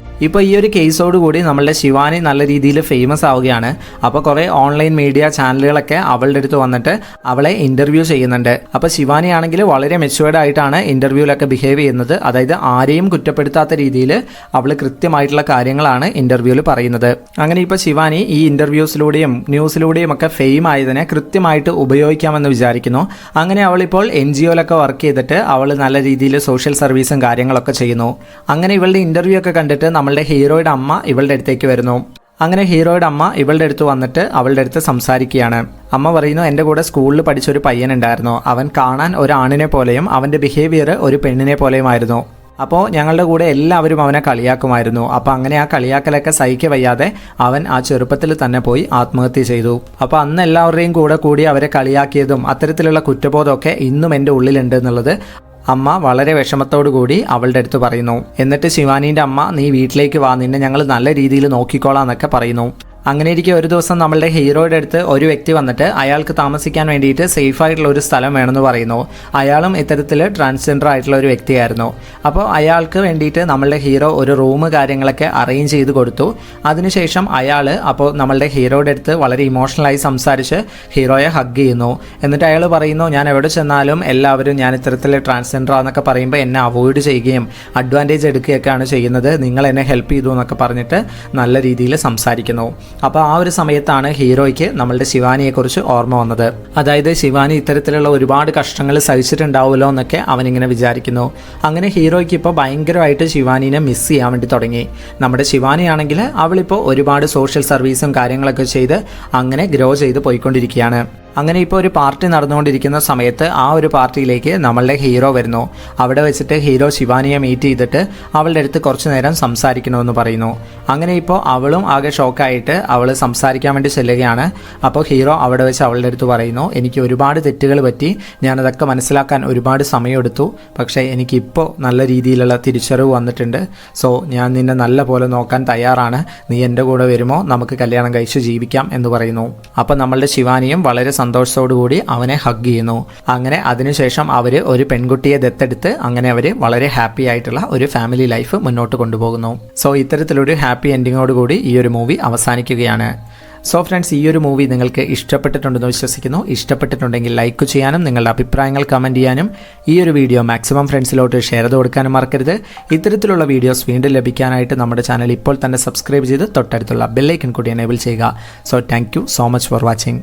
ഇപ്പോൾ ഈ ഒരു കേസോടുകൂടി നമ്മളുടെ ശിവാനി നല്ല രീതിയിൽ ഫേമസ് ആവുകയാണ്. അപ്പോൾ കുറേ ഓൺലൈൻ മീഡിയ ചാനലുകളൊക്കെ അവളുടെ അടുത്ത് വന്നിട്ട് അവളെ ഇൻ്റർവ്യൂ ചെയ്യുന്നുണ്ട്. അപ്പോൾ ശിവാനി ആണെങ്കിൽ വളരെ മെച്യൂർഡ് ആയിട്ടാണ് ഇൻ്റർവ്യൂവിലൊക്കെ ബിഹേവ് ചെയ്യുന്നത്. അതായത് ആരെയും കുറ്റപ്പെടുത്താത്ത രീതിയിൽ അവൾ കൃത്യമായിട്ടുള്ള കാര്യങ്ങളാണ് ഇൻ്റർവ്യൂവിൽ പറയുന്നത്. അങ്ങനെ ഇപ്പോൾ ശിവാനി ഈ ഇൻ്റർവ്യൂസിലൂടെയും ന്യൂസിലൂടെയും ഒക്കെ ഫെയിം ആയതിനെ കൃത്യമായിട്ട് ഉപയോഗിക്കാമെന്ന് വിചാരിക്കുന്നു. അങ്ങനെ അവളിപ്പോൾ NGOയിലൊക്കെ വർക്ക് ചെയ്തിട്ട് അവൾ നല്ല രീതിയിൽ സോഷ്യൽ സർവീസും കാര്യങ്ങളൊക്കെ ചെയ്യുന്നു. അങ്ങനെ ഇവളുടെ ഇൻ്റർവ്യൂ ഒക്കെ കണ്ടിട്ട് നമ്മളുടെ ഹീറോയുടെ അമ്മ ഇവളുടെ അടുത്തേക്ക് വരുന്നു. അങ്ങനെ ഹീറോയുടെ അമ്മ ഇവളുടെ അടുത്ത് വന്നിട്ട് അവളുടെ അടുത്ത് സംസാരിക്കുകയാണ്. അമ്മ പറയുന്നു, എൻ്റെ കൂടെ സ്കൂളിൽ പഠിച്ചൊരു പയ്യനുണ്ടായിരുന്നു. അവൻ കാണാൻ ഒരു ആണിനെ പോലെയും അവൻ്റെ ബിഹേവിയർ ഒരു പെണ്ണിനെ പോലെയുമായിരുന്നു. അപ്പോൾ ഞങ്ങളുടെ കൂടെ എല്ലാവരും അവനെ കളിയാക്കുമായിരുന്നു. അപ്പോൾ അങ്ങനെ ആ കളിയാക്കലൊക്കെ സഹിக்க വയ്യാതെ അവൻ ആ ചെറുപ്പത്തിൽ തന്നെ പോയി ആത്മഹത്യ ചെയ്തു. അപ്പോൾ അന്ന് എല്ലാവരുടെയും കൂടെ കൂടി അവരെ കളിയാക്കിയതും അത്തരത്തിലുള്ള കുറ്റബോധമൊക്കെ ഇന്നും എൻ്റെ ഉള്ളിലുണ്ട് എന്നുള്ളത് അമ്മ വളരെ വിഷമത്തോടു കൂടി അവളുടെ അടുത്ത് പറയുന്നു. എന്നിട്ട് ശിവാനീൻ്റെ അമ്മ, നീ വീട്ടിലേക്ക് വാ, നിന്നെ ഞങ്ങൾ നല്ല രീതിയിൽ നോക്കിക്കോളാം എന്നൊക്കെ പറയുന്നു. അങ്ങനെ ഇരിക്കെ ഒരു ദിവസം നമ്മളുടെ ഹീറോയുടെ അടുത്ത് ഒരു വ്യക്തി വന്നിട്ട് അയാൾക്ക് താമസിക്കാൻ വേണ്ടിയിട്ട് സേഫ് ആയിട്ടുള്ള ഒരു സ്ഥലം വേണമെന്ന് പറയുന്നു. അയാളും ഇത്തരത്തിൽ ട്രാൻസ്ജെൻഡർ ആയിട്ടുള്ള ഒരു വ്യക്തിയായിരുന്നു. അപ്പോൾ അയാൾക്ക് വേണ്ടിയിട്ട് നമ്മളുടെ ഹീറോ ഒരു റൂം കാര്യങ്ങളൊക്കെ അറേഞ്ച് ചെയ്ത് കൊടുത്തു. അതിനുശേഷം അയാൾ അപ്പോൾ നമ്മളുടെ ഹീറോയുടെ അടുത്ത് വളരെ ഇമോഷണലായി സംസാരിച്ച് ഹീറോയെ ഹഗ് ചെയ്യുന്നു. എന്നിട്ട് അയാൾ പറയുന്നു, ഞാൻ എവിടെ ചെന്നാലും എല്ലാവരും ഞാൻ ഇത്തരത്തിൽ ട്രാൻസ്ജെൻഡർ ആണെന്നൊക്കെ പറയുമ്പോൾ എന്നെ അവോയ്ഡ് ചെയ്യുകയും അഡ്വാൻറ്റേജ് എടുക്കുകയൊക്കെയാണ് ചെയ്യുന്നത്, നിങ്ങൾ എന്നെ ഹെൽപ്പ് ചെയ്തു എന്നൊക്കെ പറഞ്ഞിട്ട് നല്ല രീതിയിൽ സംസാരിക്കുന്നു. അപ്പോൾ ആ ഒരു സമയത്താണ് ഹീറോയ്ക്ക് നമ്മളുടെ ശിവാനിയെക്കുറിച്ച് ഓർമ്മ വന്നത്. അതായത് ശിവാനി ഇത്തരത്തിലുള്ള ഒരുപാട് കഷ്ടങ്ങൾ സഹിച്ചിട്ടുണ്ടാവുമല്ലോ എന്നൊക്കെ അവനിങ്ങനെ വിചാരിക്കുന്നു. അങ്ങനെ ഹീറോയ്ക്ക് ഇപ്പോൾ ഭയങ്കരമായിട്ട് ശിവാനിനെ മിസ് ചെയ്യാൻ വേണ്ടി തുടങ്ങി. നമ്മുടെ ശിവാനിയാണെങ്കിൽ അവളിപ്പോൾ ഒരുപാട് സോഷ്യൽ സർവീസും കാര്യങ്ങളൊക്കെ ചെയ്ത് അങ്ങനെ ഗ്രോ ചെയ്ത് പോയിക്കൊണ്ടിരിക്കുകയാണ്. അങ്ങനെ ഇപ്പോൾ ഒരു പാർട്ടി നടന്നുകൊണ്ടിരിക്കുന്ന സമയത്ത് ആ ഒരു പാർട്ടിയിലേക്ക് നമ്മളുടെ ഹീറോ വരുന്നു. അവിടെ വെച്ചിട്ട് ഹീറോ ശിവാനിയെ മീറ്റ് ചെയ്തിട്ട് അവളുടെ അടുത്ത് കുറച്ച് നേരം സംസാരിക്കണമെന്ന് പറയുന്നു. അങ്ങനെ ഇപ്പോൾ അവളും ആകെ ഷോക്കായിട്ട് അവൾ സംസാരിക്കാൻ വേണ്ടി ചെല്ലുകയാണ്. അപ്പോൾ ഹീറോ അവിടെ വെച്ച് അവളുടെ അടുത്ത് പറയുന്നു, എനിക്ക് ഒരുപാട് തെറ്റുകൾ പറ്റി, ഞാനതൊക്കെ മനസ്സിലാക്കാൻ ഒരുപാട് സമയമെടുത്തു, പക്ഷേ എനിക്കിപ്പോൾ നല്ല രീതിയിലുള്ള തിരിച്ചറിവ് വന്നിട്ടുണ്ട്. സോ ഞാൻ നിന്നെ നല്ല പോലെ നോക്കാൻ തയ്യാറാണ്, നീ എൻ്റെ കൂടെ വരുമോ, നമുക്ക് കല്യാണം കഴിച്ച് ജീവിക്കാം എന്ന് പറയുന്നു. അപ്പോൾ നമ്മളുടെ ശിവാനിയും വളരെ സന്തോഷത്തോടു കൂടി അവനെ ഹഗ് ചെയ്യുന്നു. അങ്ങനെ അതിനുശേഷം അവർ ഒരു പെൺകുട്ടിയെ ദത്തെടുത്ത് അങ്ങനെ അവർ വളരെ ഹാപ്പി ആയിട്ടുള്ള ഒരു ഫാമിലി ലൈഫ് മുന്നോട്ട് കൊണ്ടുപോകുന്നു. സോ ഇത്തരത്തിലൊരു ഹാപ്പി എൻഡിങ്ങോടുകൂടി ഈ ഒരു മൂവി അവസാനിക്കുകയാണ്. സോ ഫ്രണ്ട്സ്, ഈ ഒരു മൂവി നിങ്ങൾക്ക് ഇഷ്ടപ്പെട്ടിട്ടുണ്ടെന്ന് വിശ്വസിക്കുന്നു. ഇഷ്ടപ്പെട്ടിട്ടുണ്ടെങ്കിൽ ലൈക്ക് ചെയ്യാനും നിങ്ങളുടെ അഭിപ്രായങ്ങൾ കമൻറ്റ് ചെയ്യാനും ഈ ഒരു വീഡിയോ മാക്സിമം ഫ്രണ്ട്സിലോട്ട് ഷെയർ ചെയ്ത് കൊടുക്കാനും മറക്കരുത്. ഇത്തരത്തിലുള്ള വീഡിയോസ് വീണ്ടും ലഭിക്കാനായിട്ട് നമ്മുടെ ചാനൽ ഇപ്പോൾ തന്നെ സബ്സ്ക്രൈബ് ചെയ്ത് തൊട്ടടുത്തുള്ള ബെല്ലൈക്കൺ കൂടി എനേബിൾ ചെയ്യുക. So thank you so much for watching.